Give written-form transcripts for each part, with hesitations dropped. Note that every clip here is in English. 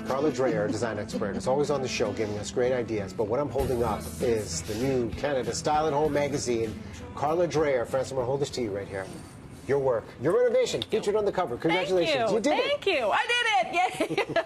Karla Dreyer, design expert, is always on the show giving us great ideas. But what I'm holding up is the new Canada Style at Home magazine. Karla Dreyer, Francis, I'm going to hold this to you right here. Your work, your renovation, featured on the cover. Congratulations. Thank you. You did it. Thank you. I did it. Yay.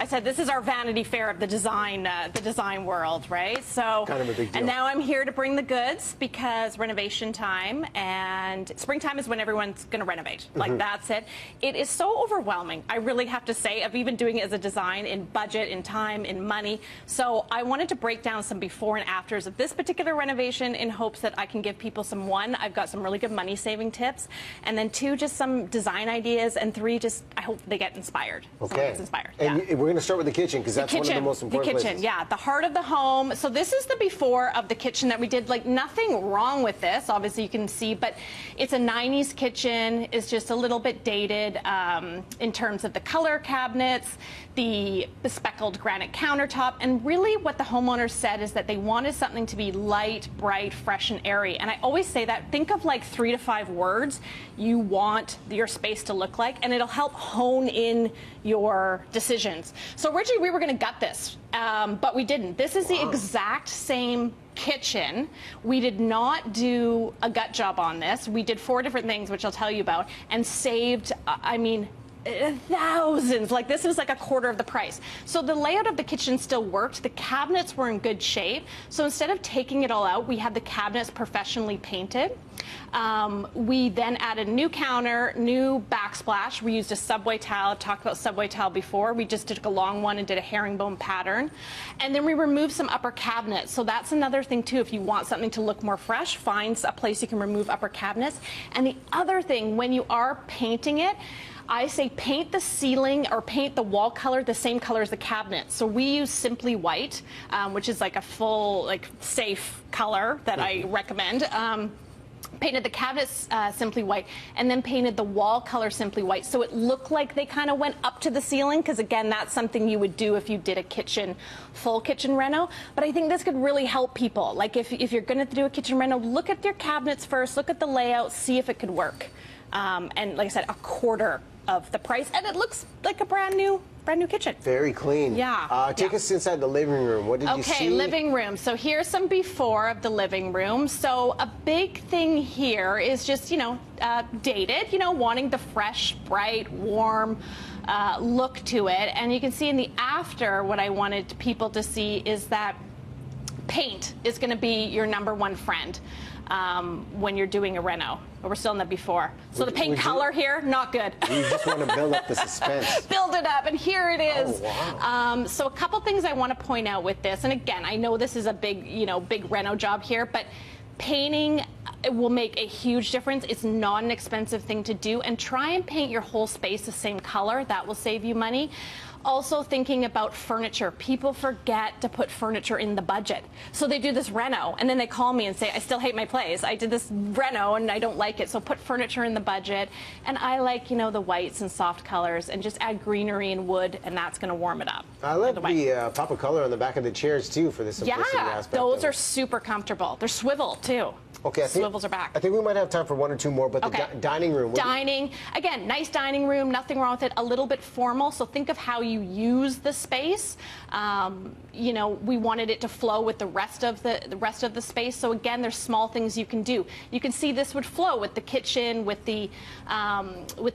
I said this is our Vanity Fair of the design world, right? So, kind of a big deal. And now I'm here to bring the goods because renovation time and springtime is when everyone's going to renovate. Like that's it. It is so overwhelming. I really have to say, of even doing it as a design in budget, in time, in money. So I wanted to break down some before and afters of this particular renovation in hopes that I can give people some, one, I've got some really good money saving tips. And then two, just some design ideas, and three, just I hope they get inspired. Okay. Gets inspired. And yeah. we're going to start with the kitchen because that's one of the most important places. The kitchen, yeah, the heart of the home. So this is the before of the kitchen that we did. Like nothing wrong with this, obviously you can see, but it's a 90s kitchen. It's just a little bit dated in terms of the color cabinets, the speckled granite countertop, and really what the homeowners said is that they wanted something to be light, bright, fresh, and airy. And I always say that, think of like 3 to 5 words you want your space to look like, and it'll help hone in your decisions. So originally we were going to gut this, but we didn't. This is the exact same kitchen. We did not do a gut job on this. We did 4 different things, which I'll tell you about, and saved, I mean, thousands. Like this was like a quarter of the price. So the layout of the kitchen still worked. The cabinets were in good shape. So instead of taking it all out, we had the cabinets professionally painted. We then added a new counter, new backsplash. We used a subway tile. I've talked about subway tile before. We just took a long one and did a herringbone pattern. And then we removed some upper cabinets. So that's another thing too. If you want something to look more fresh, find a place you can remove upper cabinets. And the other thing, when you are painting it, I say paint the ceiling or paint the wall color the same color as the cabinet. So we use Simply White, which is like a full, like safe color that I recommend. Painted the cabinets Simply White, and then painted the wall color Simply White, so it looked like they kind of went up to the ceiling, because again, that's something you would do if you did a kitchen, full kitchen reno. But I think this could really help people. Like if you're going to do a kitchen reno, look at your cabinets first, look at the layout, see if it could work. And like I said, a quarter of the price, and it looks like a brand new kitchen. Very clean. Yeah. Take us inside the living room. What did you see? Okay, living room. So here's some before of the living room. So a big thing here is just, you know, dated, you know, wanting the fresh, bright, warm look to it. And you can see in the after, what I wanted people to see is that paint is going to be your #1 friend when you're doing a reno. But we're still in the before. So the paint color here, not good. You just want to build up the suspense. Build it up, and here it is. Oh, wow. So a couple things I want to point out with this, and again, I know this is a big, you know, big reno job here, but painting, it will make a huge difference. It's not an expensive thing to do, and try and paint your whole space the same color. That will save you money. Also thinking about furniture. People forget to put furniture in the budget. So they do this reno, and then they call me and say, I still hate my place. I did this reno and I don't like it. So put furniture in the budget. And I like, you know, the whites and soft colors, and just add greenery and wood, and that's going to warm it up. I love the pop of color on the back of the chairs too for the simplicity aspect. Those are super comfortable. They're swivel too. Okay, swivels are back. I think we might have time for 1 or 2 more, but the dining room. Dining, again, nice dining room, nothing wrong with it, a little bit formal, so think of how you use the space. You know, we wanted it to flow with the rest of the space, so again, there's small things you can do. You can see this would flow with the kitchen, with the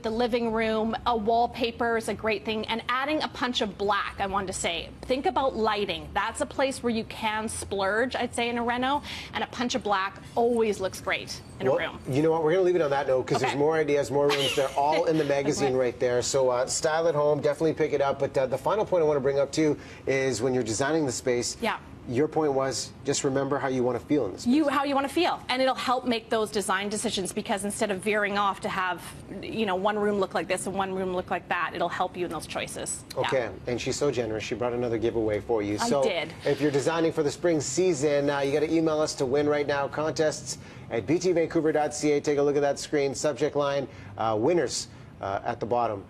living room. A wallpaper is a great thing, and adding a punch of black, I wanted to say. Think about lighting. That's a place where you can splurge, I'd say, in a reno, and a punch of black always looks great in a room. You know what, we're going to leave it on that note, because there's more ideas, more rooms. They're all in the magazine right there. So Style at Home, definitely pick it up. But the final point I want to bring up too is when you're designing the space, your point was just remember how you want to feel in the space. How you want to feel, and it'll help make those design decisions, because instead of veering off to have, you know, one room look like this and one room look like that, it'll help you in those choices. Okay, and she's so generous. She brought another giveaway for you. I did. If you're designing for the spring season, you got to email us to win right now. Contests at btvancouver.ca. Take a look at that screen. Subject line, winners at the bottom.